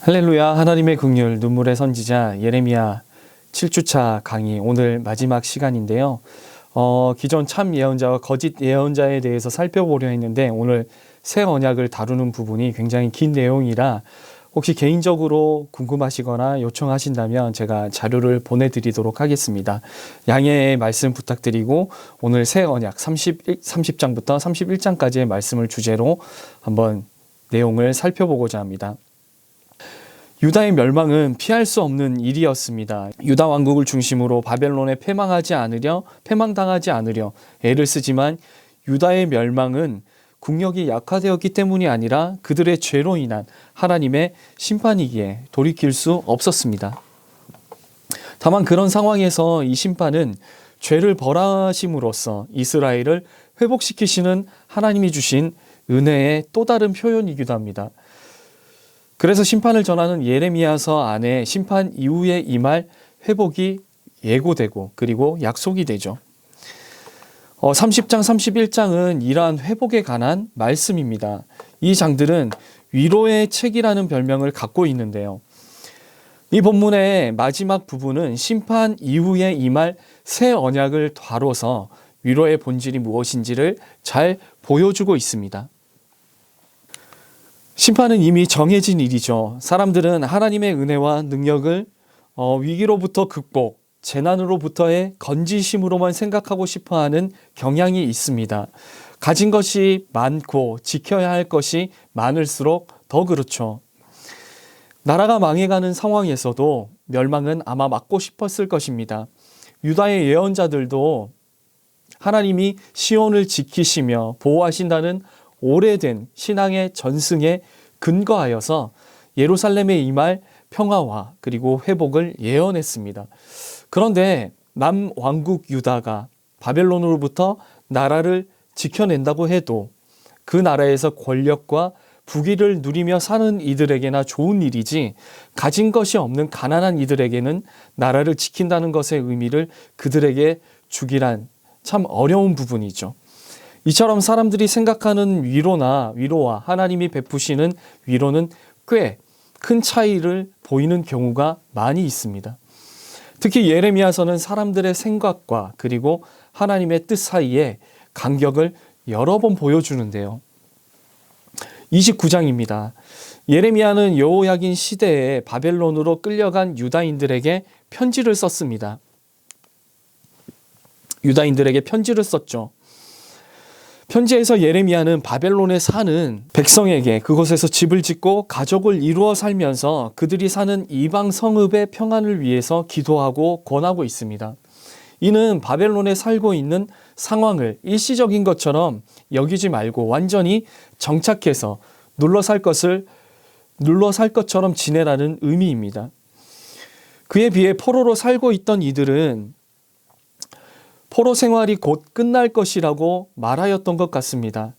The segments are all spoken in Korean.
할렐루야. 하나님의 긍휼 눈물의 선지자 예레미야 7주차 강의 오늘 마지막 시간인데요. 기존 참 예언자와 거짓 예언자에 대해서 살펴보려 했는데 오늘 새 언약을 다루는 부분이 굉장히 긴 내용이라 혹시 개인적으로 궁금하시거나 요청하신다면 제가 자료를 보내드리도록 하겠습니다. 양해의 말씀 부탁드리고 오늘 새 언약 30장부터 31장까지의 말씀을 주제로 한번 내용을 살펴보고자 합니다. 유다의 멸망은 피할 수 없는 일이었습니다. 유다 왕국을 중심으로 바벨론에 패망당하지 않으려 애를 쓰지만 유다의 멸망은 국력이 약화되었기 때문이 아니라 그들의 죄로 인한 하나님의 심판이기에 돌이킬 수 없었습니다. 다만 그런 상황에서 이 심판은 죄를 벌하심으로써 이스라엘을 회복시키시는 하나님이 주신 은혜의 또 다른 표현이기도 합니다. 그래서 심판을 전하는 예레미야서 안에 심판 이후에 임할 회복이 예고되고 그리고 약속이 되죠. 30장, 31장은 이러한 회복에 관한 말씀입니다. 이 장들은 위로의 책이라는 별명을 갖고 있는데요. 이 본문의 마지막 부분은 심판 이후에 임할 새 언약을 다뤄서 위로의 본질이 무엇인지를 잘 보여주고 있습니다. 심판은 이미 정해진 일이죠. 사람들은 하나님의 은혜와 능력을 위기로부터 극복, 재난으로부터의 건지심으로만 생각하고 싶어하는 경향이 있습니다. 가진 것이 많고 지켜야 할 것이 많을수록 더 그렇죠. 나라가 망해가는 상황에서도 멸망은 아마 막고 싶었을 것입니다. 유다의 예언자들도 하나님이 시온을 지키시며 보호하신다는 오래된 신앙의 전승에 근거하여서 예루살렘에 임할 평화와 그리고 회복을 예언했습니다. 그런데 남왕국 유다가 바벨론으로부터 나라를 지켜낸다고 해도 그 나라에서 권력과 부귀를 누리며 사는 이들에게나 좋은 일이지 가진 것이 없는 가난한 이들에게는 나라를 지킨다는 것의 의미를 그들에게 주기란 참 어려운 부분이죠. 이처럼 사람들이 생각하는 위로와 하나님이 베푸시는 위로는 꽤 큰 차이를 보이는 경우가 많이 있습니다. 특히 예레미야서는 사람들의 생각과 그리고 하나님의 뜻 사이에 간격을 여러 번 보여주는데요. 29장입니다. 예레미야는 여호야긴 시대에 바벨론으로 끌려간 유다인들에게 편지를 썼습니다. 유다인들에게 편지를 썼죠. 편지에서 예레미야는 바벨론에 사는 백성에게 그곳에서 집을 짓고 가족을 이루어 살면서 그들이 사는 이방 성읍의 평안을 위해서 기도하고 권하고 있습니다. 이는 바벨론에 살고 있는 상황을 일시적인 것처럼 여기지 말고 완전히 정착해서 눌러 살 것처럼 지내라는 의미입니다. 그에 비해 포로로 살고 있던 이들은 포로 생활이 곧 끝날 것이라고 말하였던 것 같습니다.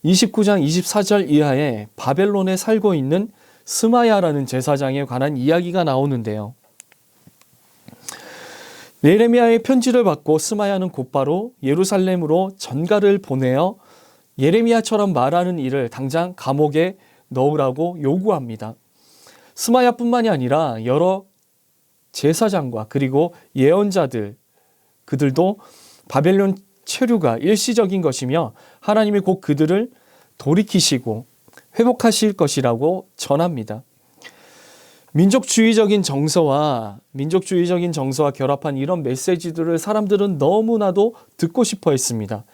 29장 24절 이하에 바벨론에 살고 있는 스마야라는 제사장에 관한 이야기가 나오는데요. 예레미야의 편지를 받고 스마야는 곧바로 예루살렘으로 전가를 보내어 예레미야처럼 말하는 이를 당장 감옥에 넣으라고 요구합니다. 스마야뿐만이 아니라 여러 제사장과 그리고 예언자들 그들도 바벨론 체류가 일시적인 것이며 하나님이 곧 그들을 돌이키시고 회복하실 것이라고 전합니다. 민족주의적인 정서와 결합한 이런 메시지들을 사람들은 너무나도 듣고 싶어 했습니다.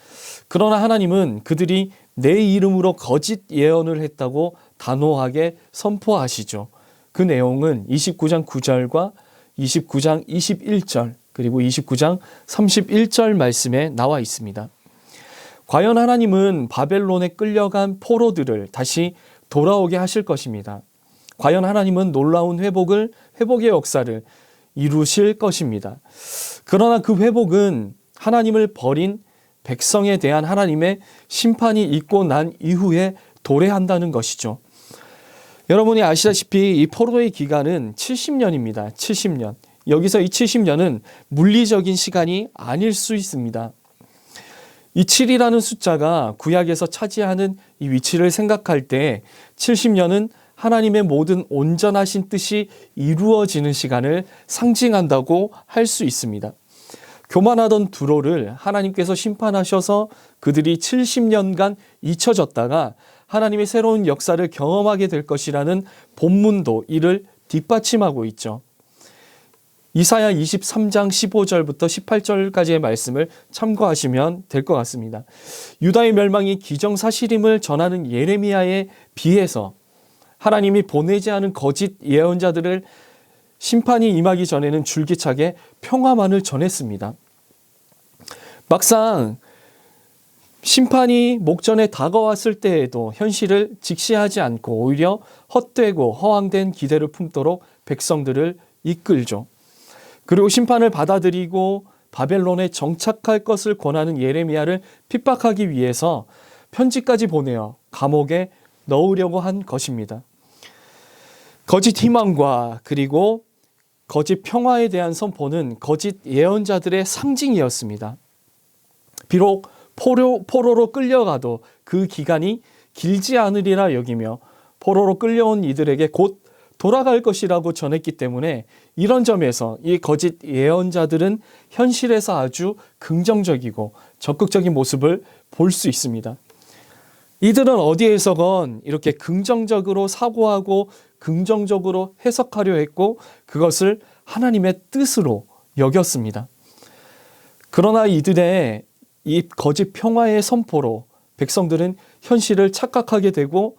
그러나 하나님은 그들이 내 이름으로 거짓 예언을 했다고 단호하게 선포하시죠. 그 내용은 29장 9절과 29장 21절 그리고 29장 31절 말씀에 나와 있습니다. 과연 하나님은 바벨론에 끌려간 포로들을 다시 돌아오게 하실 것입니다. 과연 하나님은 놀라운 회복의 역사를 이루실 것입니다. 그러나 그 회복은 하나님을 버린 백성에 대한 하나님의 심판이 있고 난 이후에 도래한다는 것이죠. 여러분이 아시다시피 이 포로의 기간은 70년입니다. 70년. 여기서 이 70년은 물리적인 시간이 아닐 수 있습니다. 이 7이라는 숫자가 구약에서 차지하는 이 위치를 생각할 때 70년은 하나님의 모든 온전하신 뜻이 이루어지는 시간을 상징한다고 할 수 있습니다. 교만하던 두로를 하나님께서 심판하셔서 그들이 70년간 잊혀졌다가 하나님의 새로운 역사를 경험하게 될 것이라는 본문도 이를 뒷받침하고 있죠. 이사야 23장 15절부터 18절까지의 말씀을 참고하시면 될 것 같습니다. 유다의 멸망이 기정사실임을 전하는 예레미야에 비해서 하나님이 보내지 않은 거짓 예언자들을 심판이 임하기 전에는 줄기차게 평화만을 전했습니다. 막상 심판이 목전에 다가왔을 때에도 현실을 직시하지 않고 오히려 헛되고 허황된 기대를 품도록 백성들을 이끌죠. 그리고 심판을 받아들이고 바벨론에 정착할 것을 권하는 예레미야를 핍박하기 위해서 편지까지 보내어 감옥에 넣으려고 한 것입니다. 거짓 희망과 그리고 거짓 평화에 대한 선포는 거짓 예언자들의 상징이었습니다. 비록 포로로 끌려가도 그 기간이 길지 않으리라 여기며 포로로 끌려온 이들에게 곧 돌아갈 것이라고 전했기 때문에 이런 점에서 이 거짓 예언자들은 현실에서 아주 긍정적이고 적극적인 모습을 볼 수 있습니다. 이들은 어디에서건 이렇게 긍정적으로 사고하고 긍정적으로 해석하려 했고 그것을 하나님의 뜻으로 여겼습니다. 그러나 이들의 이 거짓 평화의 선포로 백성들은 현실을 착각하게 되고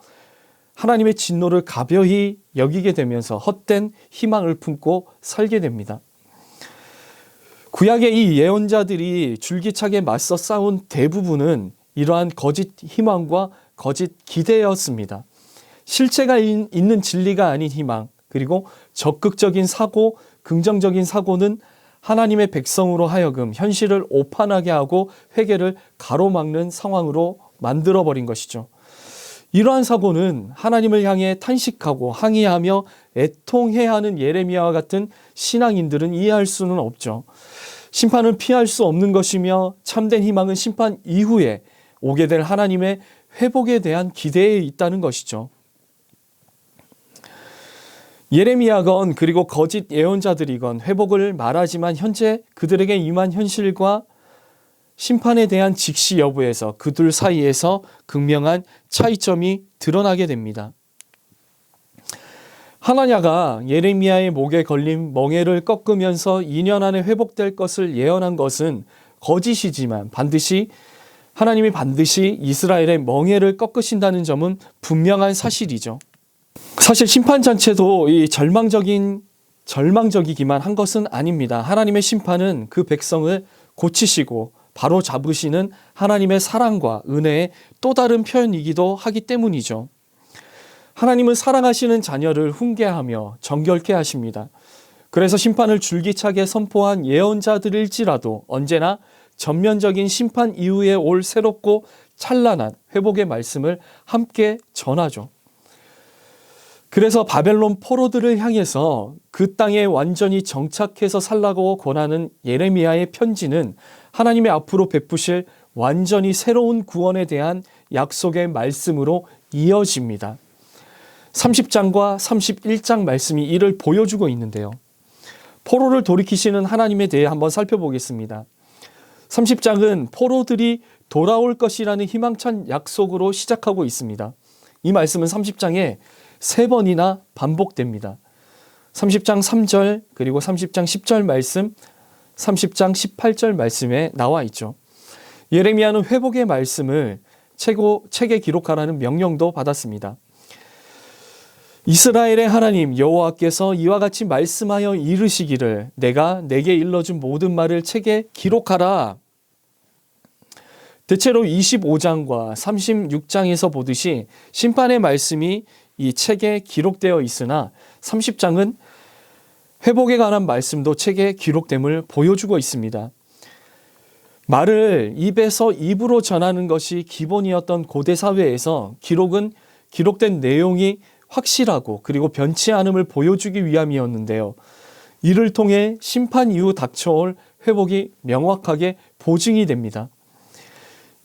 하나님의 진노를 가벼이 여기게 되면서 헛된 희망을 품고 살게 됩니다. 구약의 이 예언자들이 줄기차게 맞서 싸운 대부분은 이러한 거짓 희망과 거짓 기대였습니다. 실체가 있는 진리가 아닌 희망, 그리고 적극적인 사고, 긍정적인 사고는 하나님의 백성으로 하여금 현실을 오판하게 하고 회개를 가로막는 상황으로 만들어버린 것이죠. 이러한 사고는 하나님을 향해 탄식하고 항의하며 애통해야 하는 예레미야와 같은 신앙인들은 이해할 수는 없죠. 심판을 피할 수 없는 것이며 참된 희망은 심판 이후에 오게 될 하나님의 회복에 대한 기대에 있다는 것이죠. 예레미야건 그리고 거짓 예언자들이건 회복을 말하지만 현재 그들에게 임한 현실과 심판에 대한 직시 여부에서 그들 사이에서 극명한 차이점이 드러나게 됩니다. 하나냐가 예레미야의 목에 걸린 멍에를 꺾으면서 2년 안에 회복될 것을 예언한 것은 거짓이지만 하나님이 반드시 이스라엘의 멍에를 꺾으신다는 점은 분명한 사실이죠. 사실 심판잔치도 이 절망적이기만 한 것은 아닙니다. 하나님의 심판은 그 백성을 고치시고 바로 잡으시는 하나님의 사랑과 은혜의 또 다른 표현이기도 하기 때문이죠. 하나님은 사랑하시는 자녀를 훈계하며 정결케 하십니다. 그래서 심판을 줄기차게 선포한 예언자들일지라도 언제나 전면적인 심판 이후에 올 새롭고 찬란한 회복의 말씀을 함께 전하죠. 그래서 바벨론 포로들을 향해서 그 땅에 완전히 정착해서 살라고 권하는 예레미야의 편지는 하나님의 앞으로 베푸실 완전히 새로운 구원에 대한 약속의 말씀으로 이어집니다. 30장과 31장 말씀이 이를 보여주고 있는데요. 포로를 돌이키시는 하나님에 대해 한번 살펴보겠습니다. 30장은 포로들이 돌아올 것이라는 희망찬 약속으로 시작하고 있습니다. 이 말씀은 30장에 3번이나 반복됩니다. 30장 3절 그리고 30장 10절 말씀, 30장 18절 말씀에 나와 있죠. 예레미야는 회복의 말씀을 책에 기록하라는 명령도 받았습니다. 이스라엘의 하나님 여호와께서 이와 같이 말씀하여 이르시기를 내가 내게 일러준 모든 말을 책에 기록하라. 대체로 25장과 36장에서 보듯이 심판의 말씀이 이 책에 기록되어 있으나 30장은 회복에 관한 말씀도 책에 기록됨을 보여주고 있습니다. 말을 입에서 입으로 전하는 것이 기본이었던 고대 사회에서 기록된 내용이 확실하고 그리고 변치 않음을 보여주기 위함이었는데요. 이를 통해 심판 이후 닥쳐올 회복이 명확하게 보증이 됩니다.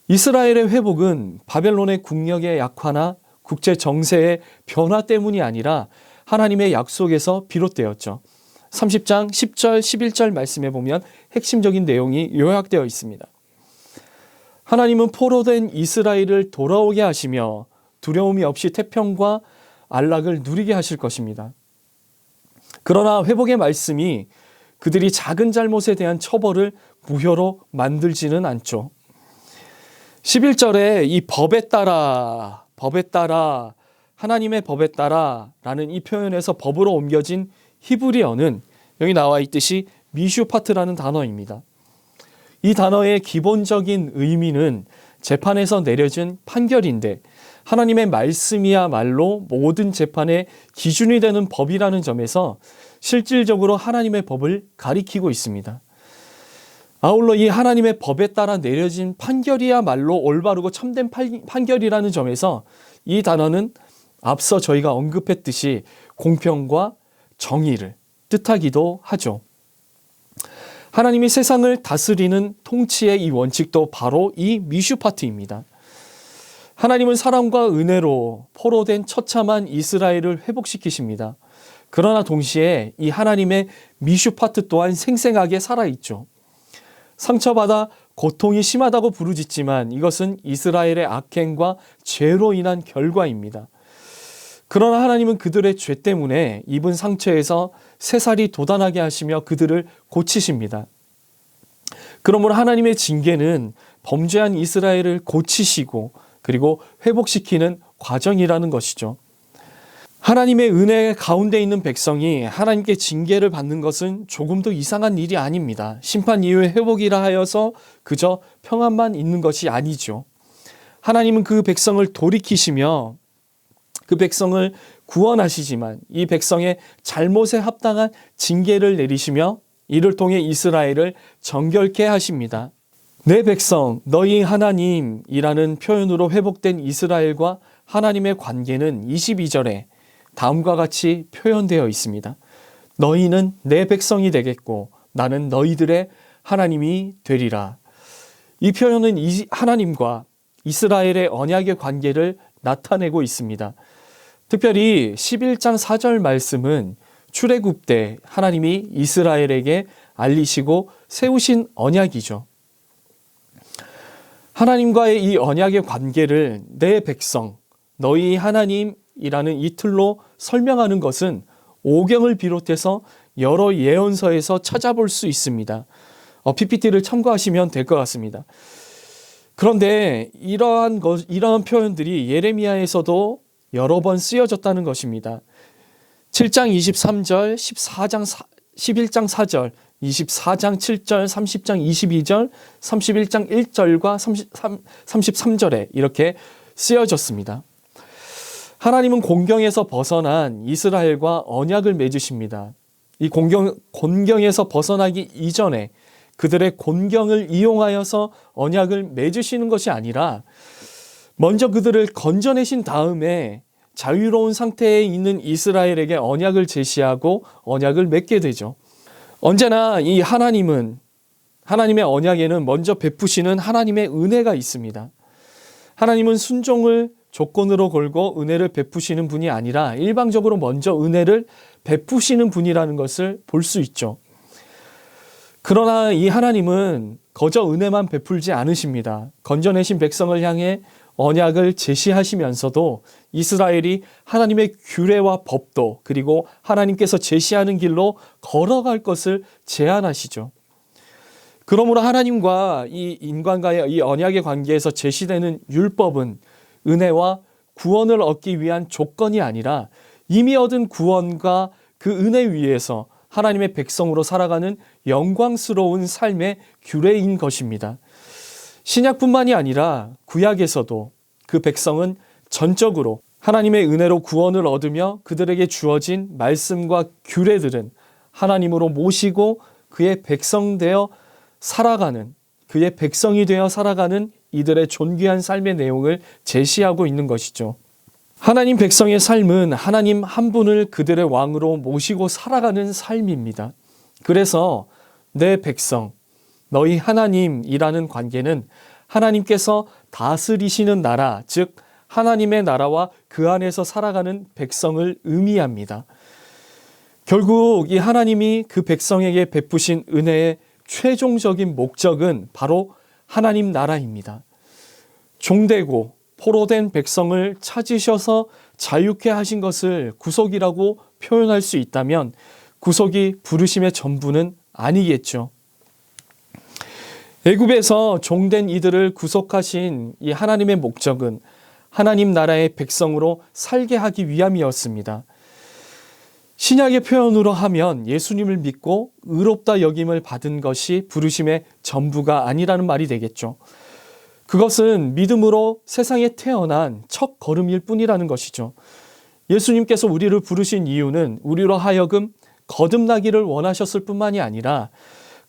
이스라엘의 회복은 바벨론의 국력의 약화나 국제 정세의 변화 때문이 아니라 하나님의 약속에서 비롯되었죠. 30장 10절 11절 말씀에 보면 핵심적인 내용이 요약되어 있습니다. 하나님은 포로된 이스라엘을 돌아오게 하시며 두려움이 없이 태평과 안락을 누리게 하실 것입니다. 그러나 회복의 말씀이 그들이 작은 잘못에 대한 처벌을 무효로 만들지는 않죠. 11절에 이 법에 따라, 하나님의 법에 따라 라는 이 표현에서 법으로 옮겨진 히브리어는 여기 나와 있듯이 미슈파트라는 단어입니다. 이 단어의 기본적인 의미는 재판에서 내려진 판결인데 하나님의 말씀이야말로 모든 재판의 기준이 되는 법이라는 점에서 실질적으로 하나님의 법을 가리키고 있습니다. 아울러 이 하나님의 법에 따라 내려진 판결이야말로 올바르고 참된 판결이라는 점에서 이 단어는 앞서 저희가 언급했듯이 공평과 정의를 뜻하기도 하죠. 하나님이 세상을 다스리는 통치의 이 원칙도 바로 이 미슈파트입니다. 하나님은 사랑과 은혜로 포로된 처참한 이스라엘을 회복시키십니다. 그러나 동시에 이 하나님의 미슈파트 또한 생생하게 살아있죠. 상처받아 고통이 심하다고 부르짖지만 이것은 이스라엘의 악행과 죄로 인한 결과입니다. 그러나 하나님은 그들의 죄 때문에 입은 상처에서 새살이 돋아나게 하시며 그들을 고치십니다. 그러므로 하나님의 징계는 범죄한 이스라엘을 고치시고 그리고 회복시키는 과정이라는 것이죠. 하나님의 은혜 가운데 있는 백성이 하나님께 징계를 받는 것은 조금도 이상한 일이 아닙니다. 심판 이후의 회복이라 하여서 그저 평안만 있는 것이 아니죠. 하나님은 그 백성을 돌이키시며 그 백성을 구원하시지만 이 백성의 잘못에 합당한 징계를 내리시며 이를 통해 이스라엘을 정결케 하십니다. 내 백성 너희 하나님이라는 표현으로 회복된 이스라엘과 하나님의 관계는 22절에 다음과 같이 표현되어 있습니다. 너희는 내 백성이 되겠고 나는 너희들의 하나님이 되리라. 이 표현은 하나님과 이스라엘의 언약의 관계를 나타내고 있습니다. 특별히 11장 4절 말씀은 출애굽 때 하나님이 이스라엘에게 알리시고 세우신 언약이죠. 하나님과의 이 언약의 관계를 내 백성, 너희 하나님이라는 이 틀로 설명하는 것은 오경을 비롯해서 여러 예언서에서 찾아볼 수 있습니다. PPT를 참고하시면 될 것 같습니다. 그런데 이러한 표현들이 예레미야에서도 여러 번 쓰여졌다는 것입니다. 7장 23절, 11장 4절, 24장 7절, 30장 22절, 31장 1절과 33절에 이렇게 쓰여졌습니다. 하나님은 곤경에서 벗어난 이스라엘과 언약을 맺으십니다. 이 곤경에서 벗어나기 이전에 그들의 곤경을 이용하여서 언약을 맺으시는 것이 아니라 먼저 그들을 건져내신 다음에 자유로운 상태에 있는 이스라엘에게 언약을 제시하고 언약을 맺게 되죠. 언제나 이 하나님의 언약에는 먼저 베푸시는 하나님의 은혜가 있습니다. 하나님은 순종을 조건으로 걸고 은혜를 베푸시는 분이 아니라 일방적으로 먼저 은혜를 베푸시는 분이라는 것을 볼 수 있죠. 그러나 이 하나님은 거저 은혜만 베풀지 않으십니다. 건져내신 백성을 향해 언약을 제시하시면서도 이스라엘이 하나님의 규례와 법도 그리고 하나님께서 제시하는 길로 걸어갈 것을 제안하시죠. 그러므로 하나님과 이 인간과의 이 언약의 관계에서 제시되는 율법은 은혜와 구원을 얻기 위한 조건이 아니라 이미 얻은 구원과 그 은혜 위에서 하나님의 백성으로 살아가는 영광스러운 삶의 규례인 것입니다. 신약뿐만이 아니라 구약에서도 그 백성은 전적으로 하나님의 은혜로 구원을 얻으며 그들에게 주어진 말씀과 규례들은 하나님으로 모시고 그의 백성이 되어 살아가는 이들의 존귀한 삶의 내용을 제시하고 있는 것이죠. 하나님 백성의 삶은 하나님 한 분을 그들의 왕으로 모시고 살아가는 삶입니다. 그래서 내 백성, 너희 하나님이라는 관계는 하나님께서 다스리시는 나라, 즉 하나님의 나라와 그 안에서 살아가는 백성을 의미합니다. 결국 이 하나님이 그 백성에게 베푸신 은혜의 최종적인 목적은 바로 하나님 나라입니다. 종되고 포로된 백성을 찾으셔서 자유케 하신 것을 구속이라고 표현할 수 있다면 구속이 부르심의 전부는 아니겠죠. 애굽에서 종된 이들을 구속하신 이 하나님의 목적은 하나님 나라의 백성으로 살게 하기 위함이었습니다. 신약의 표현으로 하면 예수님을 믿고 의롭다 여김을 받은 것이 부르심의 전부가 아니라는 말이 되겠죠. 그것은 믿음으로 세상에 태어난 첫 걸음일 뿐이라는 것이죠. 예수님께서 우리를 부르신 이유는 우리로 하여금 거듭나기를 원하셨을 뿐만이 아니라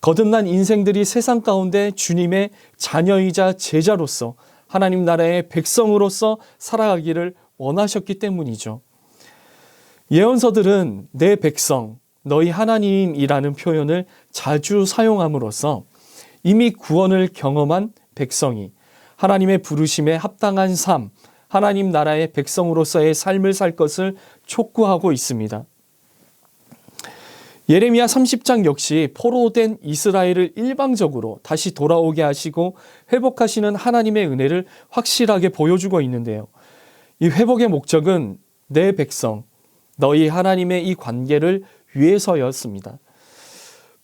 거듭난 인생들이 세상 가운데 주님의 자녀이자 제자로서 하나님 나라의 백성으로서 살아가기를 원하셨기 때문이죠. 예언서들은 내 백성, 너희 하나님이라는 표현을 자주 사용함으로써 이미 구원을 경험한 백성이 하나님의 부르심에 합당한 삶, 하나님 나라의 백성으로서의 삶을 살 것을 촉구하고 있습니다. 예레미야 30장 역시 포로된 이스라엘을 일방적으로 다시 돌아오게 하시고 회복하시는 하나님의 은혜를 확실하게 보여주고 있는데요. 이 회복의 목적은 내 백성, 너희 하나님의 이 관계를 위해서였습니다.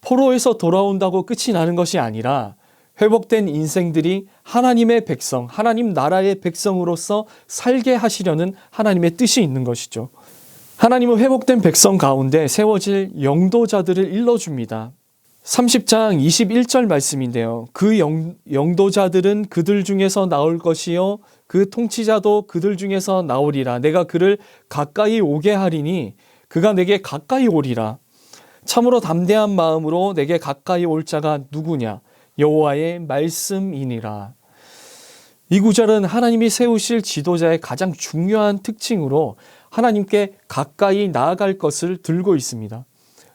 포로에서 돌아온다고 끝이 나는 것이 아니라 회복된 인생들이 하나님의 백성, 하나님 나라의 백성으로서 살게 하시려는 하나님의 뜻이 있는 것이죠. 하나님은 회복된 백성 가운데 세워질 영도자들을 일러줍니다. 30장 21절 말씀인데요. 그 영도자들은 그들 중에서 나올 것이요 그 통치자도 그들 중에서 나오리라. 내가 그를 가까이 오게 하리니 그가 내게 가까이 오리라. 참으로 담대한 마음으로 내게 가까이 올 자가 누구냐? 여호와의 말씀이니라. 이 구절은 하나님이 세우실 지도자의 가장 중요한 특징으로 하나님께 가까이 나아갈 것을 들고 있습니다.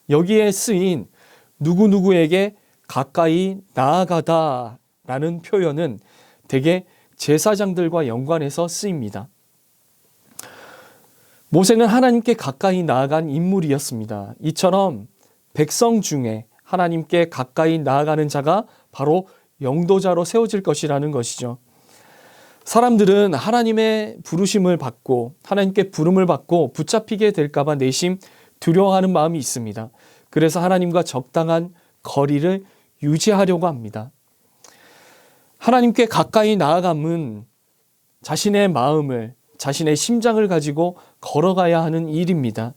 여기에 쓰인 누구누구에게 가까이 나아가다라는 표현은 대개 제사장들과 연관해서 쓰입니다. 모세는 하나님께 가까이 나아간 인물이었습니다. 이처럼 백성 중에 하나님께 가까이 나아가는 자가 바로 영도자로 세워질 것이라는 것이죠. 사람들은 하나님의 부르심을 받고 하나님께 부름을 받고 붙잡히게 될까 봐 내심 두려워하는 마음이 있습니다. 그래서 하나님과 적당한 거리를 유지하려고 합니다. 하나님께 가까이 나아감은 자신의 마음을, 자신의 심장을 가지고 걸어가야 하는 일입니다.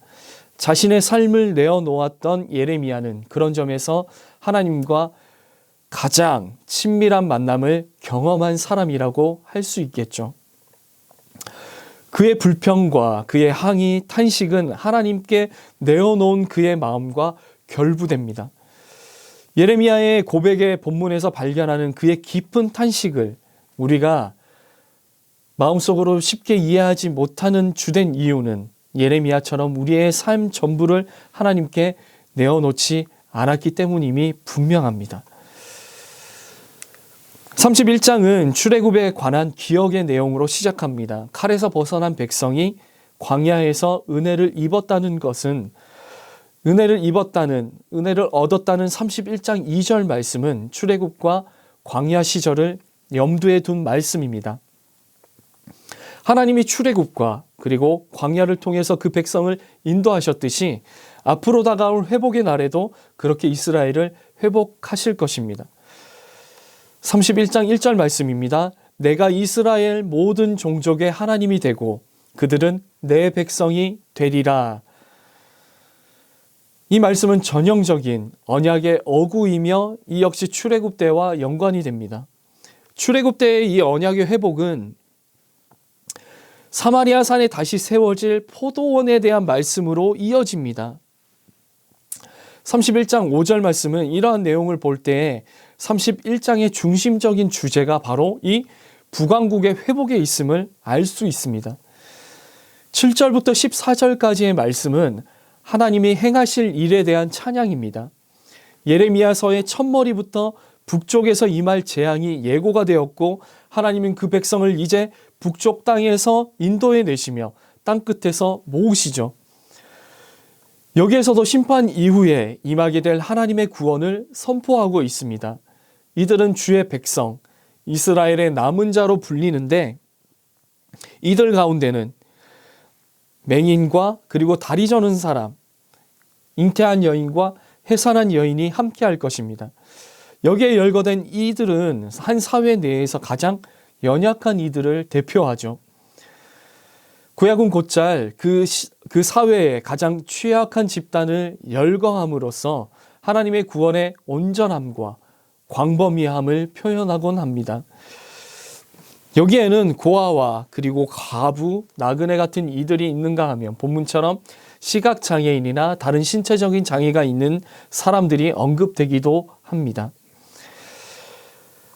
자신의 삶을 내어놓았던 예레미야는 그런 점에서 하나님과 가장 친밀한 만남을 경험한 사람이라고 할 수 있겠죠. 그의 불평과 그의 항의, 탄식은 하나님께 내어놓은 그의 마음과 결부됩니다. 예레미야의 고백의 본문에서 발견하는 그의 깊은 탄식을 우리가 마음속으로 쉽게 이해하지 못하는 주된 이유는 예레미야처럼 우리의 삶 전부를 하나님께 내어놓지 않았기 때문임이 분명합니다. 31장은 출애굽에 관한 기억의 내용으로 시작합니다. 칼에서 벗어난 백성이 광야에서 은혜를 입었다는 것은 은혜를 얻었다는 31장 2절 말씀은 출애굽과 광야 시절을 염두에 둔 말씀입니다. 하나님이 출애굽과 그리고 광야를 통해서 그 백성을 인도하셨듯이 앞으로 다가올 회복의 날에도 그렇게 이스라엘을 회복하실 것입니다. 31장 1절 말씀입니다. 내가 이스라엘 모든 종족의 하나님이 되고 그들은 내 백성이 되리라. 이 말씀은 전형적인 언약의 어구이며 이 역시 출애굽 때와 연관이 됩니다. 출애굽 때의 이 언약의 회복은 사마리아 산에 다시 세워질 포도원에 대한 말씀으로 이어집니다. 31장 5절 말씀은 이러한 내용을 볼 때 31장의 중심적인 주제가 바로 이 북왕국의 회복에 있음을 알 수 있습니다. 7절부터 14절까지의 말씀은 하나님이 행하실 일에 대한 찬양입니다. 예레미야서의 첫머리부터 북쪽에서 임할 재앙이 예고가 되었고 하나님은 그 백성을 이제 북쪽 땅에서 인도해 내시며 땅끝에서 모으시죠. 여기에서도 심판 이후에 임하게 될 하나님의 구원을 선포하고 있습니다. 이들은 주의 백성, 이스라엘의 남은 자로 불리는데 이들 가운데는 맹인과 그리고 다리 저는 사람, 잉태한 여인과 해산한 여인이 함께 할 것입니다. 여기에 열거된 이들은 한 사회 내에서 가장 연약한 이들을 대표하죠. 구약은 곧잘 그 사회의 가장 취약한 집단을 열거함으로써 하나님의 구원의 온전함과 광범위함을 표현하곤 합니다. 여기에는 고아와 그리고 과부, 나그네 같은 이들이 있는가 하면 본문처럼 시각장애인이나 다른 신체적인 장애가 있는 사람들이 언급되기도 합니다.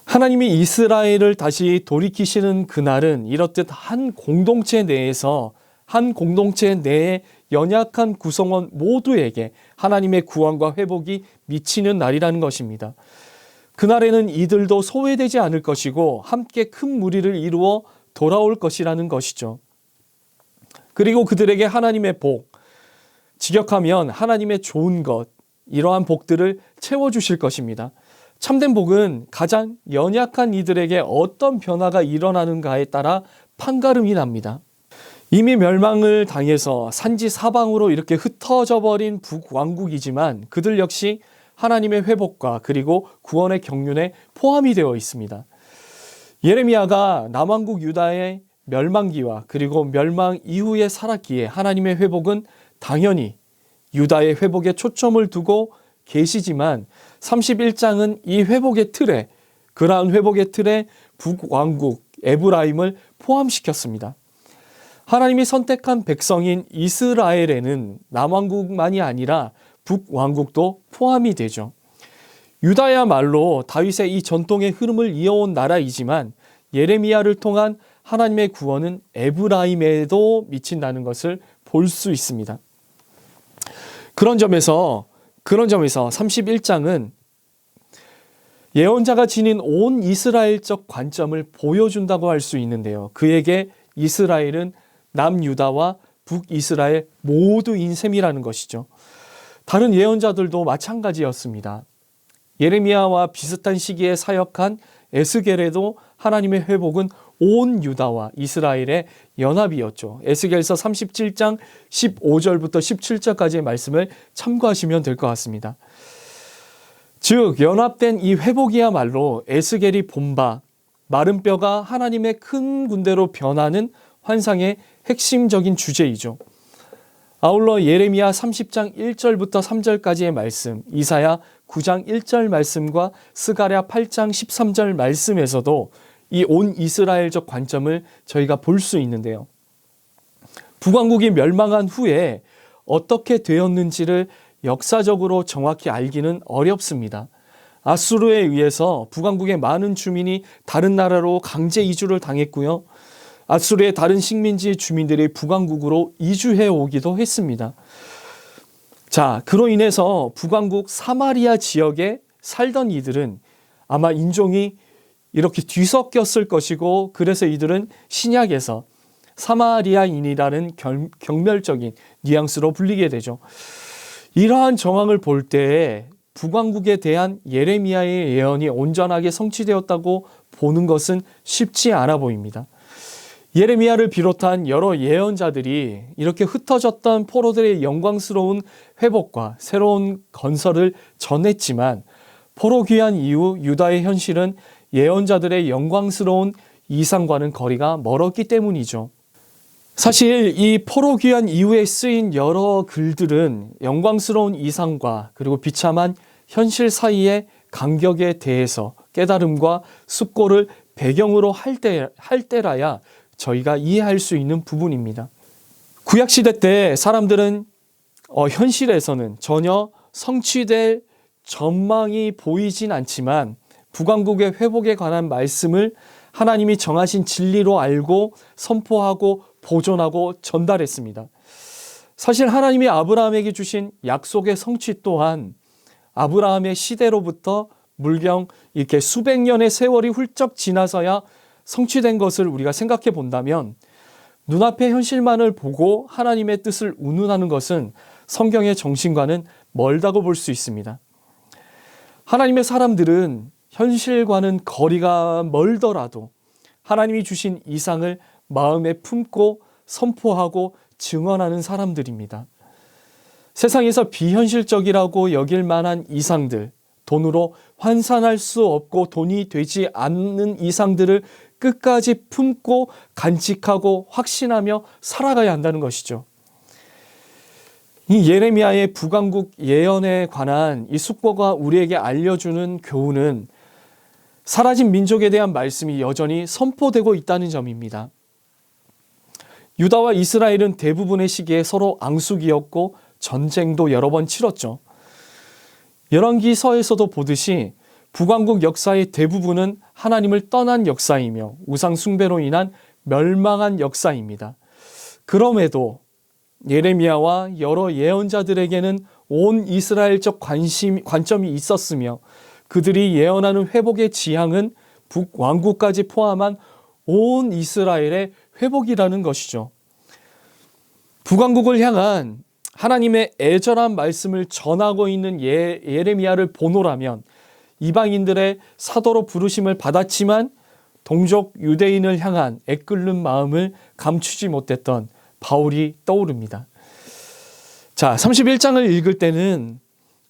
하나님이 이스라엘을 다시 돌이키시는 그날은 이렇듯 한 공동체 내에서 한 공동체 내의 연약한 구성원 모두에게 하나님의 구원과 회복이 미치는 날이라는 것입니다. 그날에는 이들도 소외되지 않을 것이고 함께 큰 무리를 이루어 돌아올 것이라는 것이죠. 그리고 그들에게 하나님의 복, 직역하면 하나님의 좋은 것, 이러한 복들을 채워주실 것입니다. 참된 복은 가장 연약한 이들에게 어떤 변화가 일어나는가에 따라 판가름이 납니다. 이미 멸망을 당해서 산지 사방으로 이렇게 흩어져 버린 북왕국이지만 그들 역시 하나님의 회복과 그리고 구원의 경륜에 포함이 되어 있습니다. 예레미야가 남왕국 유다의 멸망기와 그리고 멸망 이후에 살았기에 하나님의 회복은 당연히 유다의 회복에 초점을 두고 계시지만 31장은 이 회복의 틀에, 그러한 회복의 틀에 북왕국 에브라임을 포함시켰습니다. 하나님이 선택한 백성인 이스라엘에는 남왕국만이 아니라 북왕국도 포함이 되죠. 유다야말로 다윗의 이 전통의 흐름을 이어온 나라이지만 예레미야를 통한 하나님의 구원은 에브라임에도 미친다는 것을 볼 수 있습니다. 그런 점에서 31장은 예언자가 지닌 온 이스라엘적 관점을 보여준다고 할 수 있는데요. 그에게 이스라엘은 남유다와 북이스라엘 모두인 셈이라는 것이죠. 다른 예언자들도 마찬가지였습니다. 예레미야와 비슷한 시기에 사역한 에스겔에도 하나님의 회복은 온 유다와 이스라엘의 연합이었죠. 에스겔서 37장 15절부터 17절까지의 말씀을 참고하시면 될 것 같습니다. 즉 연합된 이 회복이야말로 에스겔이 본 바 마른 뼈가 하나님의 큰 군대로 변하는 환상의 핵심적인 주제이죠. 아울러 예레미야 30장 1절부터 3절까지의 말씀, 이사야 9장 1절 말씀과 스가랴 8장 13절 말씀에서도 이 온 이스라엘적 관점을 저희가 볼 수 있는데요. 북왕국이 멸망한 후에 어떻게 되었는지를 역사적으로 정확히 알기는 어렵습니다. 아수르에 의해서 북왕국의 많은 주민이 다른 나라로 강제 이주를 당했고요. 아수르의 다른 식민지 주민들이 북왕국으로 이주해 오기도 했습니다. 자, 그로 인해서 북왕국 사마리아 지역에 살던 이들은 아마 인종이 이렇게 뒤섞였을 것이고 그래서 이들은 신약에서 사마리아인이라는 경멸적인 뉘앙스로 불리게 되죠. 이러한 정황을 볼 때에 북왕국에 대한 예레미야의 예언이 온전하게 성취되었다고 보는 것은 쉽지 않아 보입니다. 예레미야를 비롯한 여러 예언자들이 이렇게 흩어졌던 포로들의 영광스러운 회복과 새로운 건설을 전했지만 포로 귀환 이후 유다의 현실은 예언자들의 영광스러운 이상과는 거리가 멀었기 때문이죠. 사실 이 포로 귀환 이후에 쓰인 여러 글들은 영광스러운 이상과 그리고 비참한 현실 사이의 간격에 대해서 깨달음과 숙고를 배경으로 할 때라야 저희가 이해할 수 있는 부분입니다. 구약시대 때 사람들은 현실에서는 전혀 성취될 전망이 보이진 않지만 북왕국의 회복에 관한 말씀을 하나님이 정하신 진리로 알고 선포하고 보존하고 전달했습니다. 사실 하나님이 아브라함에게 주신 약속의 성취 또한 아브라함의 시대로부터 물경 이렇게 수백 년의 세월이 훌쩍 지나서야 성취된 것을 우리가 생각해 본다면 눈앞의 현실만을 보고 하나님의 뜻을 운운하는 것은 성경의 정신과는 멀다고 볼 수 있습니다. 하나님의 사람들은 현실과는 거리가 멀더라도 하나님이 주신 이상을 마음에 품고 선포하고 증언하는 사람들입니다. 세상에서 비현실적이라고 여길 만한 이상들, 돈으로 환산할 수 없고 돈이 되지 않는 이상들을 끝까지 품고 간직하고 확신하며 살아가야 한다는 것이죠. 이 예레미야의 북왕국 예언에 관한 이 숙보가 우리에게 알려주는 교훈은 사라진 민족에 대한 말씀이 여전히 선포되고 있다는 점입니다. 유다와 이스라엘은 대부분의 시기에 서로 앙숙이었고 전쟁도 여러 번 치렀죠. 열왕기서에서도 보듯이 북왕국 역사의 대부분은 하나님을 떠난 역사이며 우상 숭배로 인한 멸망한 역사입니다. 그럼에도 예레미야와 여러 예언자들에게는 온 이스라엘적 관점이 있었으며 그들이 예언하는 회복의 지향은 북왕국까지 포함한 온 이스라엘의 회복이라는 것이죠. 북왕국을 향한 하나님의 애절한 말씀을 전하고 있는 예레미야를 보노라면 이방인들의 사도로 부르심을 받았지만 동족 유대인을 향한 애끓는 마음을 감추지 못했던 바울이 떠오릅니다. 자, 31장을 읽을 때는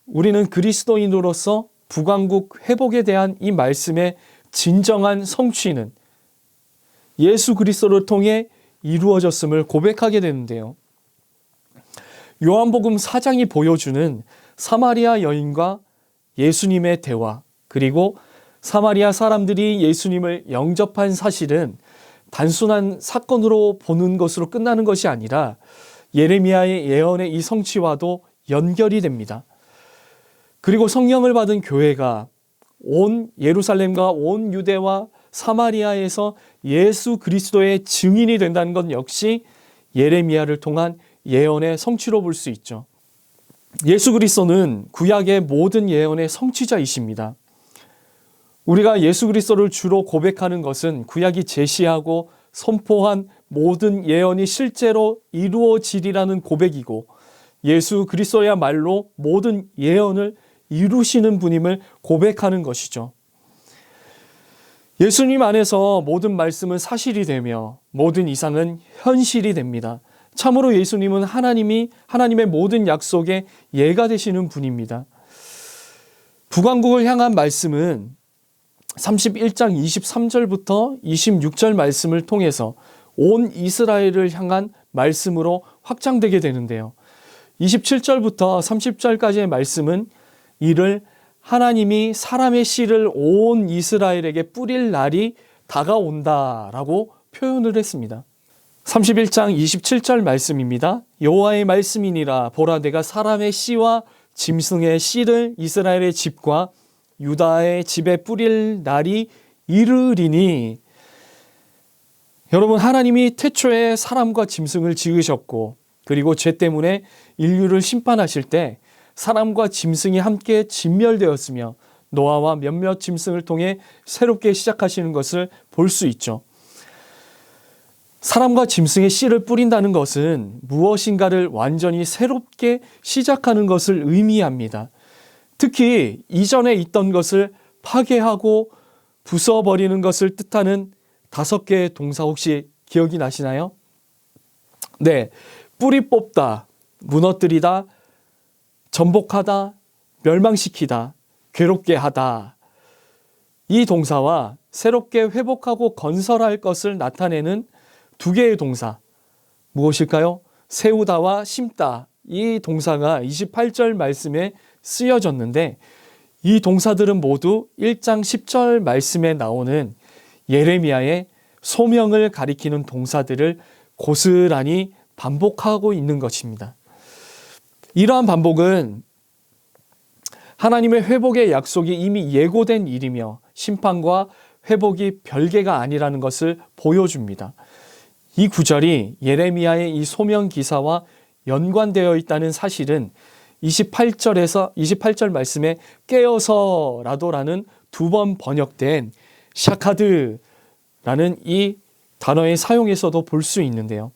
우리는 그리스도인으로서 북왕국 회복에 대한 이 말씀의 진정한 성취는 예수 그리스도를 통해 이루어졌음을 고백하게 되는데요. 요한복음 4장이 보여주는 사마리아 여인과 예수님의 대화, 그리고 사마리아 사람들이 예수님을 영접한 사실은 단순한 사건으로 보는 것으로 끝나는 것이 아니라 예레미야의 예언의 이 성취와도 연결이 됩니다. 그리고 성령을 받은 교회가 온 예루살렘과 온 유대와 사마리아에서 예수 그리스도의 증인이 된다는 것 역시 예레미야를 통한 예언의 성취로 볼 수 있죠. 예수 그리스도는 구약의 모든 예언의 성취자이십니다. 우리가 예수 그리스도를 주로 고백하는 것은 구약이 제시하고 선포한 모든 예언이 실제로 이루어지리라는 고백이고 예수 그리스도야말로 모든 예언을 이루시는 분임을 고백하는 것이죠. 예수님 안에서 모든 말씀은 사실이 되며 모든 이상은 현실이 됩니다. 참으로 예수님은 하나님의 모든 약속의 예가 되시는 분입니다. 북왕국을 향한 말씀은 31장 23절부터 26절 말씀을 통해서 온 이스라엘을 향한 말씀으로 확장되게 되는데요. 27절부터 30절까지의 말씀은 이를 하나님이 사람의 씨를 온 이스라엘에게 뿌릴 날이 다가온다라고 표현을 했습니다. 31장 27절 말씀입니다. 여호와의 말씀이니라 보라 내가 사람의 씨와 짐승의 씨를 이스라엘의 집과 유다의 집에 뿌릴 날이 이르리니. 여러분, 하나님이 태초에 사람과 짐승을 지으셨고 그리고 죄 때문에 인류를 심판하실 때 사람과 짐승이 함께 진멸되었으며 노아와 몇몇 짐승을 통해 새롭게 시작하시는 것을 볼 수 있죠. 사람과 짐승의 씨를 뿌린다는 것은 무엇인가를 완전히 새롭게 시작하는 것을 의미합니다. 특히 이전에 있던 것을 파괴하고 부숴버리는 것을 뜻하는 5개의 동사 혹시 기억이 나시나요? 네, 뿌리 뽑다, 무너뜨리다, 전복하다, 멸망시키다, 괴롭게 하다. 이 동사와 새롭게 회복하고 건설할 것을 나타내는 2개의 동사, 무엇일까요? 세우다와 심다. 이 동사가 28절 말씀에 쓰여졌는데 이 동사들은 모두 1장 10절 말씀에 나오는 예레미야의 소명을 가리키는 동사들을 고스란히 반복하고 있는 것입니다. 이러한 반복은 하나님의 회복의 약속이 이미 예고된 일이며 심판과 회복이 별개가 아니라는 것을 보여줍니다. 이 구절이 예레미야의 이 소명 기사와 연관되어 있다는 사실은 28절 말씀에 깨어서라도라는 2번 번역된 샤카드라는 라는 이 단어의 사용에서도 볼 수 있는데요.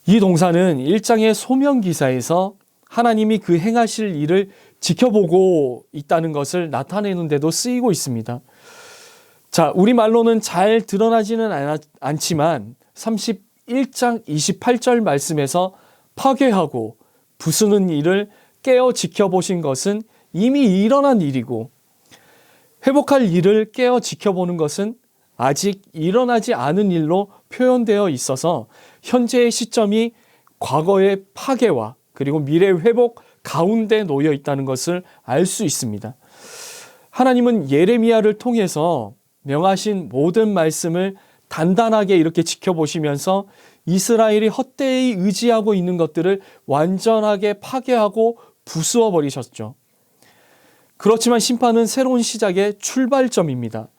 이 동사는 1장의 소명기사에서 하나님이 그 행하실 일을 지켜보고 있다는 것을 나타내는 데도 쓰이고 있습니다. 자, 우리말로는 잘 드러나지는 않지만 31장 28절 말씀에서 파괴하고 부수는 일을 깨어 지켜보신 것은 이미 일어난 일이고, 회복할 일을 깨어 지켜보는 것은 아직 일어나지 않은 일로 표현되어 있어서 현재의 시점이 과거의 파괴와 그리고 미래 회복 가운데 놓여 있다는 것을 알 수 있습니다. 하나님은 예레미야를 통해서 명하신 모든 말씀을 단단하게 이렇게 지켜보시면서 이스라엘이 헛되이 의지하고 있는 것들을 완전하게 파괴하고 부수어 버리셨죠. 그렇지만 심판은 새로운 시작의 출발점입니다.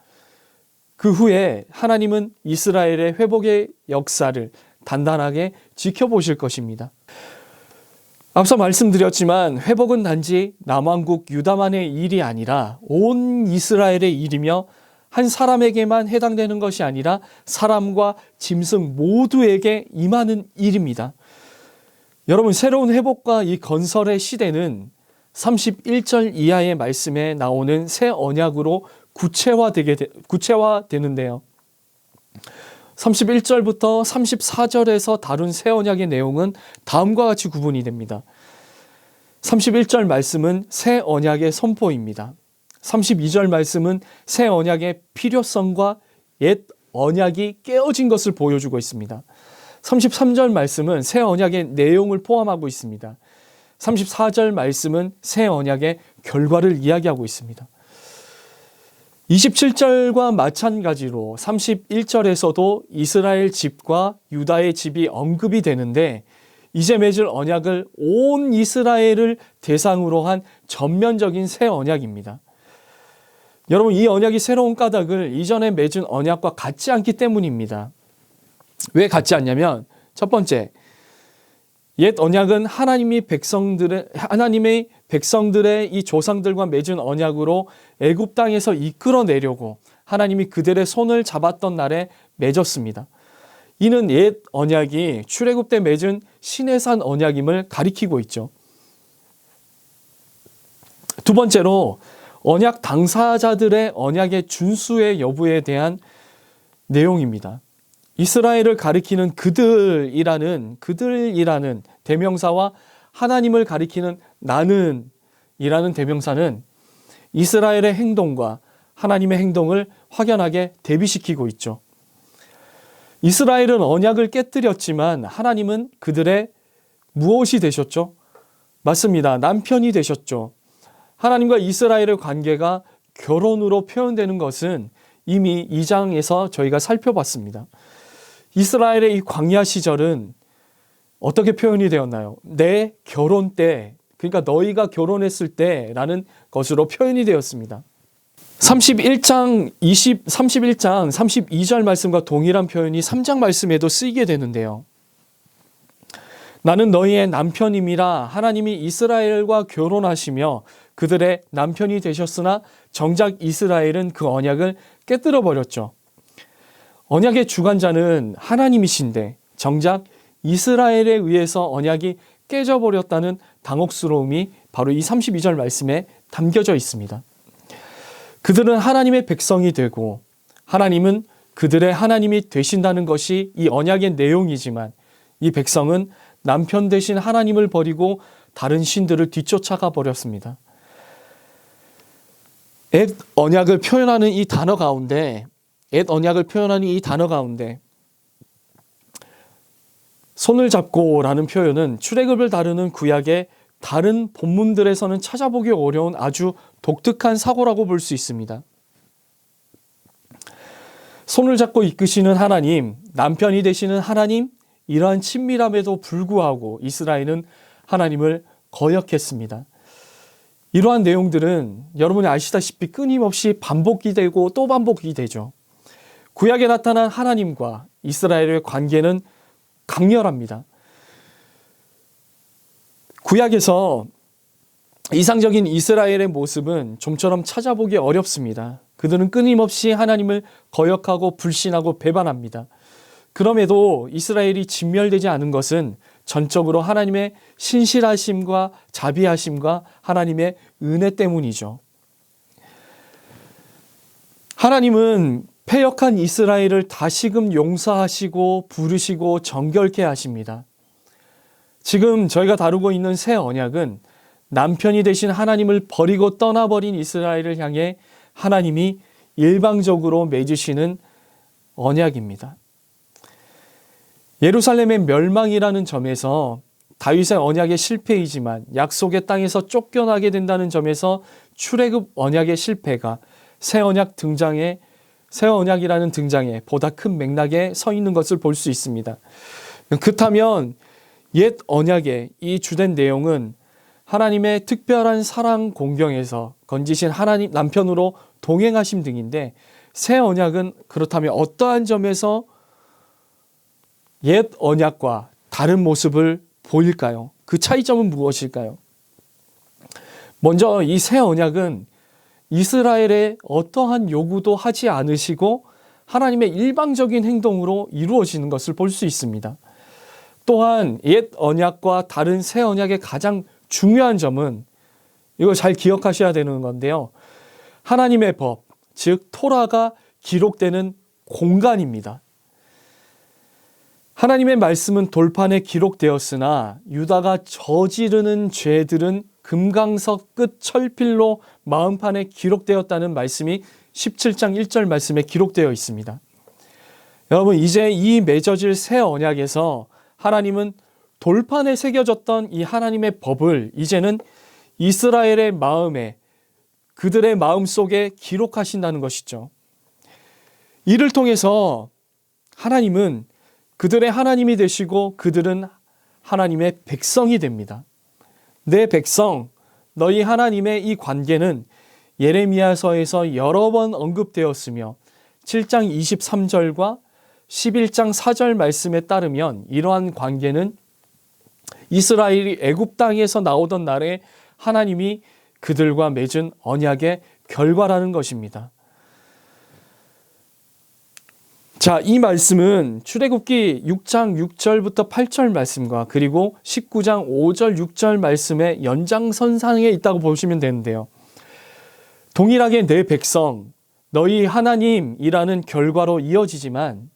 그 후에 하나님은 이스라엘의 회복의 역사를 단단하게 지켜보실 것입니다. 앞서 말씀드렸지만 회복은 단지 남왕국 유다만의 일이 아니라 온 이스라엘의 일이며 한 사람에게만 해당되는 것이 아니라 사람과 짐승 모두에게 임하는 일입니다. 여러분, 새로운 회복과 이 건설의 시대는 31절 이하의 말씀에 나오는 새 언약으로 구체화되는데요. 31절부터 34절에서 다룬 새 언약의 내용은 다음과 같이 구분이 됩니다. 31절 말씀은 새 언약의 선포입니다. 32절 말씀은 새 언약의 필요성과 옛 언약이 깨어진 것을 보여주고 있습니다. 33절 말씀은 새 언약의 내용을 포함하고 있습니다. 34절 말씀은 새 언약의 결과를 이야기하고 있습니다. 27절과 마찬가지로 31절에서도 이스라엘 집과 유다의 집이 언급이 되는데, 이제 맺을 언약을 온 이스라엘을 대상으로 한 전면적인 새 언약입니다. 여러분, 이 언약이 새로운 까닭을 이전에 맺은 언약과 같지 않기 때문입니다. 왜 같지 않냐면, 첫 번째, 옛 언약은 하나님의 백성들의 이 조상들과 맺은 언약으로 애굽 땅에서 이끌어내려고 하나님이 그들의 손을 잡았던 날에 맺었습니다. 이는 옛 언약이 출애굽 때 맺은 시내산 언약임을 가리키고 있죠. 두 번째로, 언약 당사자들의 언약의 준수의 여부에 대한 내용입니다. 이스라엘을 가리키는 그들이라는 대명사와 하나님을 가리키는 나는이라는 대명사는 이스라엘의 행동과 하나님의 행동을 확연하게 대비시키고 있죠. 이스라엘은 언약을 깨뜨렸지만 하나님은 그들의 무엇이 되셨죠? 맞습니다. 남편이 되셨죠. 하나님과 이스라엘의 관계가 결혼으로 표현되는 것은 이미 2장에서 저희가 살펴봤습니다. 이스라엘의 이 광야 시절은 어떻게 표현이 되었나요? 내 결혼 때, 그러니까 너희가 결혼했을 때라는 것으로 표현이 되었습니다. 31장 32절 말씀과 동일한 표현이 3장 말씀에도 쓰이게 되는데요. 나는 너희의 남편임이라 하나님이 이스라엘과 결혼하시며 그들의 남편이 되셨으나 정작 이스라엘은 그 언약을 깨뜨려 버렸죠. 언약의 주관자는 하나님이신데 정작 이스라엘에 의해서 언약이 깨져버렸다는 당혹스러움이 바로 이 32절 말씀에 담겨져 있습니다. 그들은 하나님의 백성이 되고 하나님은 그들의 하나님이 되신다는 것이 이 언약의 내용이지만, 이 백성은 남편 대신 하나님을 버리고 다른 신들을 뒤쫓아가 버렸습니다. 옛 언약을 표현하는 이 단어 가운데 손을 잡고라는 표현은 출애굽을 다루는 구약의 다른 본문들에서는 찾아보기 어려운 아주 독특한 사고라고 볼 수 있습니다. 손을 잡고 이끄시는 하나님, 남편이 되시는 하나님, 이러한 친밀함에도 불구하고 이스라엘은 하나님을 거역했습니다. 이러한 내용들은 여러분이 아시다시피 끊임없이 반복이 되고 또 반복이 되죠. 구약에 나타난 하나님과 이스라엘의 관계는 강렬합니다. 구약에서 이상적인 이스라엘의 모습은 좀처럼 찾아보기 어렵습니다. 그들은 끊임없이 하나님을 거역하고 불신하고 배반합니다. 그럼에도 이스라엘이 진멸되지 않은 것은 전적으로 하나님의 신실하심과 자비하심과 하나님의 은혜 때문이죠. 하나님은 패역한 이스라엘을 다시금 용서하시고 부르시고 정결케 하십니다. 지금 저희가 다루고 있는 새 언약은 남편이 되신 하나님을 버리고 떠나버린 이스라엘을 향해 하나님이 일방적으로 맺으시는 언약입니다. 예루살렘의 멸망이라는 점에서 다윗의 언약의 실패이지만 약속의 땅에서 쫓겨나게 된다는 점에서 출애굽 언약의 실패가 새 언약이라는 등장에 보다 큰 맥락에 서 있는 것을 볼 수 있습니다. 그렇다면 옛 언약의 이 주된 내용은 하나님의 특별한 사랑 공경에서 건지신 하나님 남편으로 동행하심 등인데, 새 언약은 그렇다면 어떠한 점에서 옛 언약과 다른 모습을 보일까요? 그 차이점은 무엇일까요? 먼저 이 새 언약은 이스라엘의 어떠한 요구도 하지 않으시고 하나님의 일방적인 행동으로 이루어지는 것을 볼 수 있습니다. 또한 옛 언약과 다른 새 언약의 가장 중요한 점은, 이거 잘 기억하셔야 되는 건데요, 하나님의 법, 즉 토라가 기록되는 공간입니다. 하나님의 말씀은 돌판에 기록되었으나 유다가 저지르는 죄들은 금강석 끝 철필로 마음판에 기록되었다는 말씀이 17장 1절 말씀에 기록되어 있습니다. 여러분, 이제 이 맺어질 새 언약에서 하나님은 돌판에 새겨졌던 이 하나님의 법을 이제는 이스라엘의 마음에, 그들의 마음 속에 기록하신다는 것이죠. 이를 통해서 하나님은 그들의 하나님이 되시고 그들은 하나님의 백성이 됩니다. 내 백성, 너희 하나님의 이 관계는 예레미야서에서 여러 번 언급되었으며 7장 23절과 11장 4절 말씀에 따르면 이러한 관계는 이스라엘이 애굽 땅에서 나오던 날에 하나님이 그들과 맺은 언약의 결과라는 것입니다. 자, 이 말씀은 출애굽기 6장 6절부터 8절 말씀과 그리고 19장 5절 6절 말씀의 연장선상에 있다고 보시면 되는데요. 동일하게 내 백성, 너희 하나님이라는 결과로 이어지지만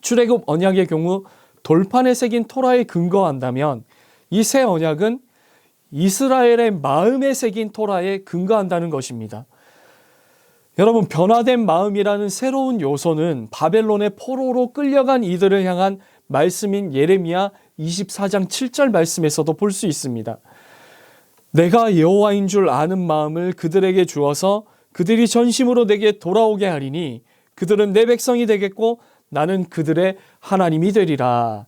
출애굽 언약의 경우 돌판에 새긴 토라에 근거한다면 이 새 언약은 이스라엘의 마음에 새긴 토라에 근거한다는 것입니다. 여러분, 변화된 마음이라는 새로운 요소는 바벨론의 포로로 끌려간 이들을 향한 말씀인 예레미야 24장 7절 말씀에서도 볼 수 있습니다. 내가 여호와인 줄 아는 마음을 그들에게 주어서 그들이 전심으로 내게 돌아오게 하리니 그들은 내 백성이 되겠고 나는 그들의 하나님이 되리라.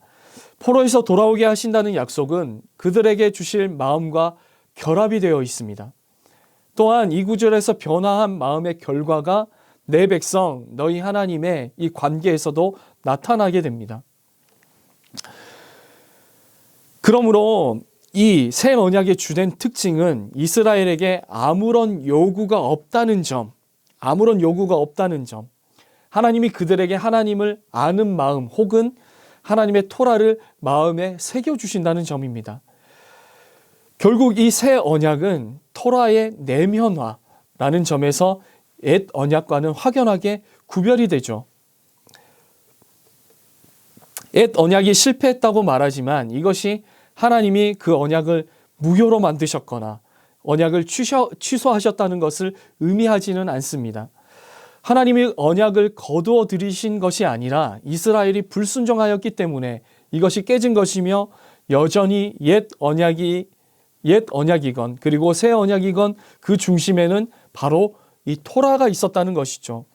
포로에서 돌아오게 하신다는 약속은 그들에게 주실 마음과 결합이 되어 있습니다. 또한 이 구절에서 변화한 마음의 결과가 내 백성, 너희 하나님의 이 관계에서도 나타나게 됩니다. 그러므로 이 새 언약의 주된 특징은 이스라엘에게 아무런 요구가 없다는 점, 하나님이 그들에게 하나님을 아는 마음 혹은 하나님의 토라를 마음에 새겨주신다는 점입니다. 결국 이 새 언약은 토라의 내면화라는 점에서 옛 언약과는 확연하게 구별이 되죠. 옛 언약이 실패했다고 말하지만 이것이 하나님이 그 언약을 무효로 만드셨거나 언약을 취소하셨다는 것을 의미하지는 않습니다. 하나님이 언약을 거두어 들이신 것이 아니라 이스라엘이 불순종하였기 때문에 이것이 깨진 것이며 여전히 옛 언약이건 그리고 새 언약이건 그 중심에는 바로 이 토라가 있었다는 것이죠.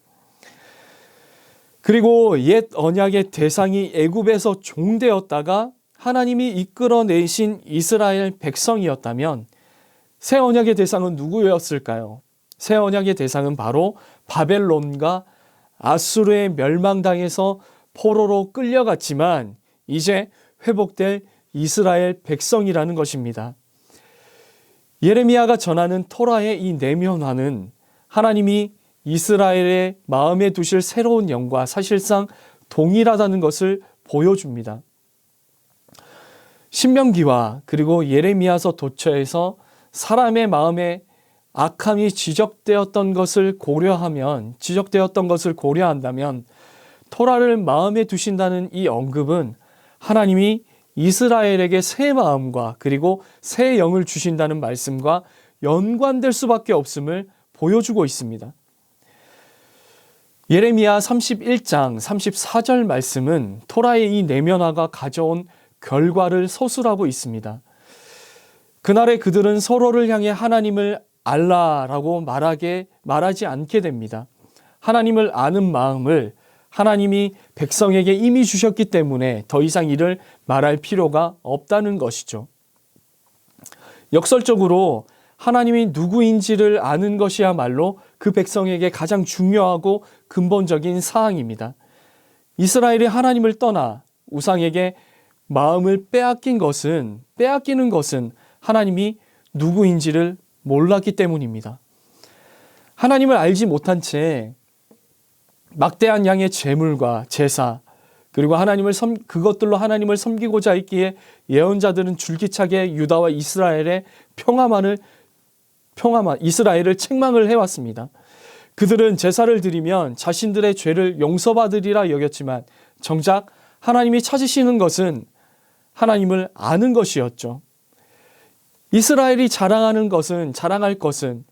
그리고 옛 언약의 대상이 애굽에서 종되었다가 하나님이 이끌어내신 이스라엘 백성이었다면 새 언약의 대상은 누구였을까요? 새 언약의 대상은 바로 바벨론과 아수르의 멸망당해서 포로로 끌려갔지만 이제 회복될 이스라엘 백성이라는 것입니다. 예레미야가 전하는 토라의 이 내면화는 하나님이 이스라엘의 마음에 두실 새로운 영과 사실상 동일하다는 것을 보여줍니다. 신명기와 그리고 예레미야서 도처에서 사람의 마음에 악함이 지적되었던 것을 고려한다면 토라를 마음에 두신다는 이 언급은 하나님이 이스라엘에게 새 마음과 그리고 새 영을 주신다는 말씀과 연관될 수밖에 없음을 보여주고 있습니다. 예레미야 31장 34절 말씀은 토라의 이 내면화가 가져온 결과를 서술하고 있습니다. 그날에 그들은 서로를 향해 하나님을 알라라고 말하지 않게 됩니다. 하나님을 아는 마음을 하나님이 백성에게 이미 주셨기 때문에 더 이상 이를 말할 필요가 없다는 것이죠. 역설적으로 하나님이 누구인지를 아는 것이야말로 그 백성에게 가장 중요하고 근본적인 사항입니다. 이스라엘이 하나님을 떠나 우상에게 마음을 빼앗기는 것은 하나님이 누구인지를 몰랐기 때문입니다. 하나님을 알지 못한 채 막대한 양의 제물과 제사 그리고 그것들로 하나님을 섬기고자 했기에 예언자들은 줄기차게 유다와 이스라엘의 이스라엘을 책망을 해왔습니다. 그들은 제사를 드리면 자신들의 죄를 용서받으리라 여겼지만 정작 하나님이 찾으시는 것은 하나님을 아는 것이었죠. 이스라엘이 자랑할 것은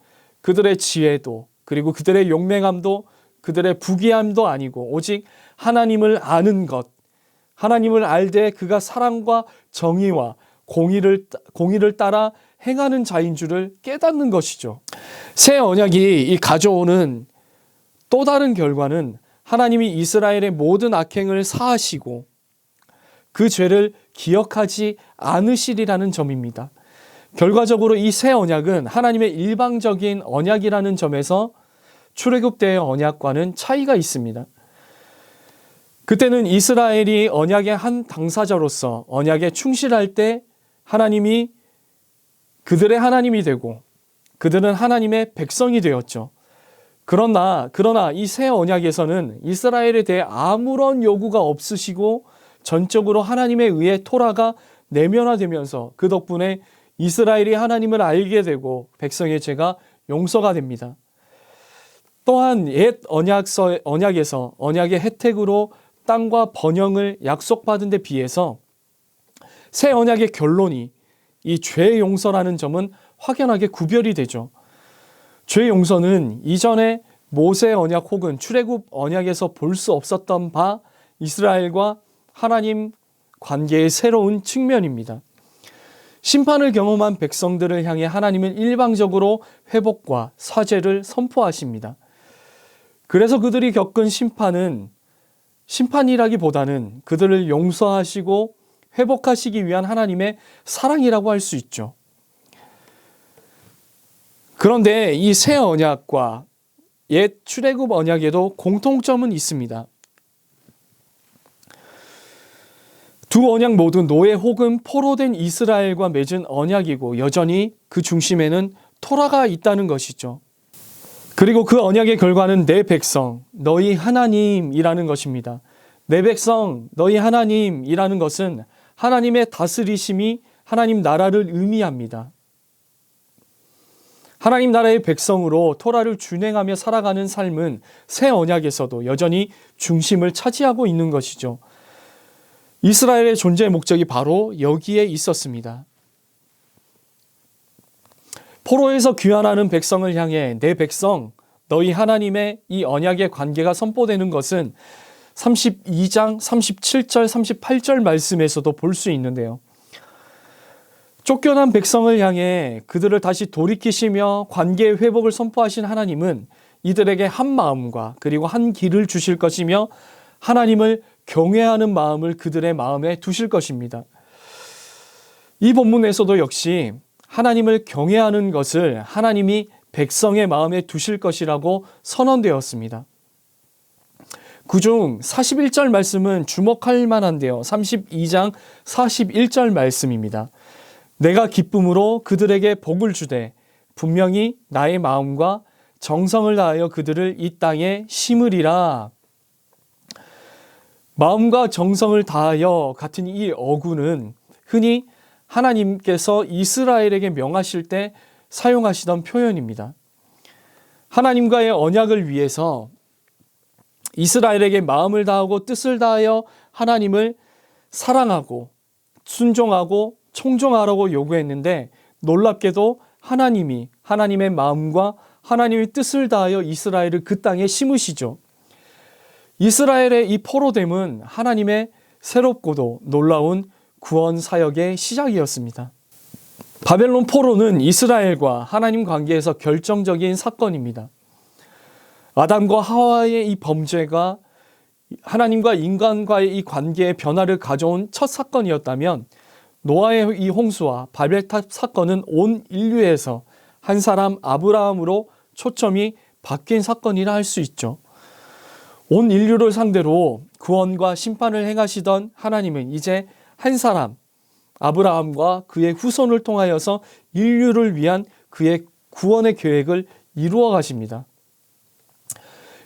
그들의 지혜도 그리고 그들의 용맹함도 그들의 부귀함도 아니고 오직 하나님을 아는 것, 하나님을 알되 그가 사랑과 정의와 공의를 따라 행하는 자인 줄을 깨닫는 것이죠. 새 언약이 가져오는 또 다른 결과는 하나님이 이스라엘의 모든 악행을 사하시고 그 죄를 기억하지 않으시리라는 점입니다. 결과적으로 이 새 언약은 하나님의 일방적인 언약이라는 점에서 출애굽 때의 언약과는 차이가 있습니다. 그때는 이스라엘이 언약의 한 당사자로서 언약에 충실할 때 하나님이 그들의 하나님이 되고 그들은 하나님의 백성이 되었죠. 그러나 이 새 언약에서는 이스라엘에 대해 아무런 요구가 없으시고 전적으로 하나님에 의해 토라가 내면화되면서 그 덕분에 이스라엘이 하나님을 알게 되고 백성의 죄가 용서가 됩니다. 또한 옛 언약에서 언약의 혜택으로 땅과 번영을 약속받은 데 비해서 새 언약의 결론이 이 죄 용서라는 점은 확연하게 구별이 되죠. 죄 용서는 이전에 모세 언약 혹은 출애굽 언약에서 볼 수 없었던 바 이스라엘과 하나님 관계의 새로운 측면입니다. 심판을 경험한 백성들을 향해 하나님은 일방적으로 회복과 사죄를 선포하십니다. 그래서 그들이 겪은 심판이라기보다는 그들을 용서하시고 회복하시기 위한 하나님의 사랑이라고 할 수 있죠. 그런데 이 새 언약과 옛 출애굽 언약에도 공통점은 있습니다. 두 언약 모두 노예 혹은 포로된 이스라엘과 맺은 언약이고 여전히 그 중심에는 토라가 있다는 것이죠. 그리고 그 언약의 결과는 내 백성, 너희 하나님이라는 것입니다. 내 백성, 너희 하나님이라는 것은 하나님의 다스리심이 하나님 나라를 의미합니다. 하나님 나라의 백성으로 토라를 준행하며 살아가는 삶은 새 언약에서도 여전히 중심을 차지하고 있는 것이죠. 이스라엘의 존재 목적이 바로 여기에 있었습니다. 포로에서 귀환하는 백성을 향해 내 백성, 너희 하나님의 이 언약의 관계가 선포되는 것은 32장 37절 38절 말씀에서도 볼 수 있는데요. 쫓겨난 백성을 향해 그들을 다시 돌이키시며 관계의 회복을 선포하신 하나님은 이들에게 한 마음과 그리고 한 길을 주실 것이며 하나님을 경외하는 마음을 그들의 마음에 두실 것입니다. 이 본문에서도 역시 하나님을 경외하는 것을 하나님이 백성의 마음에 두실 것이라고 선언되었습니다. 그중 41절 말씀은 주목할 만한데요. 32장 41절 말씀입니다. 내가 기쁨으로 그들에게 복을 주되 분명히 나의 마음과 정성을 다하여 그들을 이 땅에 심으리라. 마음과 정성을 다하여 같은 이 어구는 흔히 하나님께서 이스라엘에게 명하실 때 사용하시던 표현입니다. 하나님과의 언약을 위해서 이스라엘에게 마음을 다하고 뜻을 다하여 하나님을 사랑하고 순종하고 청종하라고 요구했는데, 놀랍게도 하나님이 하나님의 마음과 하나님의 뜻을 다하여 이스라엘을 그 땅에 심으시죠. 이스라엘의 이 포로됨은 하나님의 새롭고도 놀라운 구원 사역의 시작이었습니다. 바벨론 포로는 이스라엘과 하나님 관계에서 결정적인 사건입니다. 아담과 하와의 이 범죄가 하나님과 인간과의 이 관계의 변화를 가져온 첫 사건이었다면, 노아의 이 홍수와 바벨탑 사건은 온 인류에서 한 사람 아브라함으로 초점이 바뀐 사건이라 할 수 있죠. 온 인류를 상대로 구원과 심판을 행하시던 하나님은 이제 한 사람 아브라함과 그의 후손을 통하여서 인류를 위한 그의 구원의 계획을 이루어 가십니다.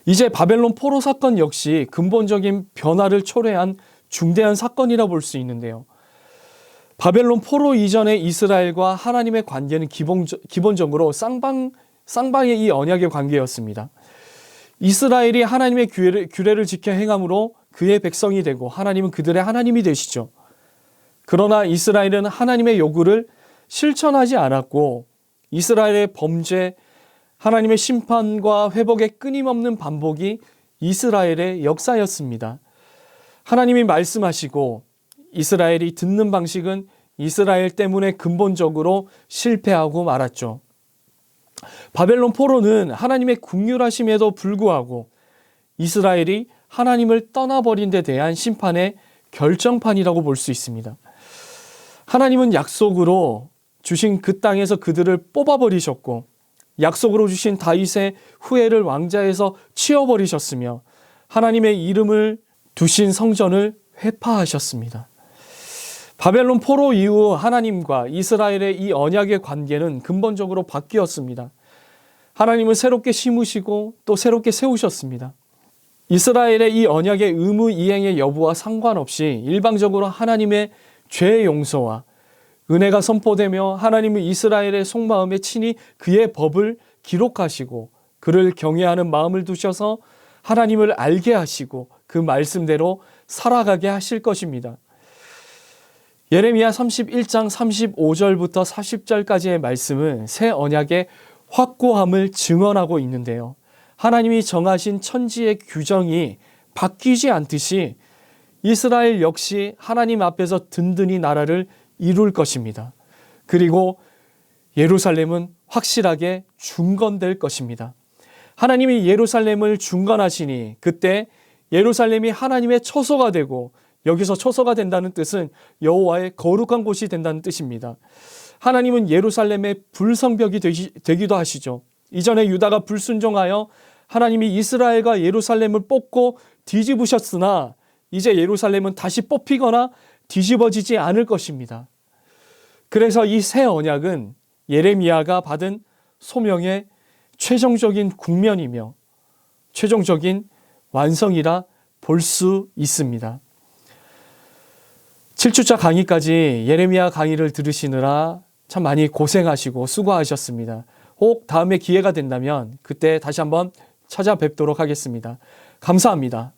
이제 바벨론 포로 사건 역시 근본적인 변화를 초래한 중대한 사건이라 볼 수 있는데요. 바벨론 포로 이전의 이스라엘과 하나님의 관계는 기본적으로 쌍방의 이 언약의 관계였습니다. 이스라엘이 하나님의 규례를 지켜 행함으로 그의 백성이 되고 하나님은 그들의 하나님이 되시죠. 그러나 이스라엘은 하나님의 요구를 실천하지 않았고, 이스라엘의 범죄, 하나님의 심판과 회복의 끊임없는 반복이 이스라엘의 역사였습니다. 하나님이 말씀하시고 이스라엘이 듣는 방식은 이스라엘 때문에 근본적으로 실패하고 말았죠. 바벨론 포로는 하나님의 긍휼하심에도 불구하고 이스라엘이 하나님을 떠나버린 데 대한 심판의 결정판이라고 볼 수 있습니다. 하나님은 약속으로 주신 그 땅에서 그들을 뽑아버리셨고, 약속으로 주신 다윗의 후예를 왕자에서 치워버리셨으며, 하나님의 이름을 두신 성전을 회파하셨습니다. 바벨론 포로 이후 하나님과 이스라엘의 이 언약의 관계는 근본적으로 바뀌었습니다. 하나님은 새롭게 심으시고 또 새롭게 세우셨습니다. 이스라엘의 이 언약의 의무 이행의 여부와 상관없이 일방적으로 하나님의 죄의 용서와 은혜가 선포되며, 하나님은 이스라엘의 속마음에 친히 그의 법을 기록하시고 그를 경외하는 마음을 두셔서 하나님을 알게 하시고 그 말씀대로 살아가게 하실 것입니다. 예레미야 31장 35절부터 40절까지의 말씀은 새 언약의 확고함을 증언하고 있는데요. 하나님이 정하신 천지의 규정이 바뀌지 않듯이 이스라엘 역시 하나님 앞에서 든든히 나라를 이룰 것입니다. 그리고 예루살렘은 확실하게 중건될 것입니다. 하나님이 예루살렘을 중건하시니 그때 예루살렘이 하나님의 처소가 되고, 여기서 처소가 된다는 뜻은 여호와의 거룩한 곳이 된다는 뜻입니다. 하나님은 예루살렘의 불성벽이 되기도 하시죠. 이전에 유다가 불순종하여 하나님이 이스라엘과 예루살렘을 뽑고 뒤집으셨으나 이제 예루살렘은 다시 뽑히거나 뒤집어지지 않을 것입니다. 그래서 이 새 언약은 예레미야가 받은 소명의 최종적인 국면이며 최종적인 완성이라 볼 수 있습니다. 7주차 강의까지 예레미야 강의를 들으시느라 참 많이 고생하시고 수고하셨습니다. 혹 다음에 기회가 된다면 그때 다시 한번 찾아뵙도록 하겠습니다. 감사합니다.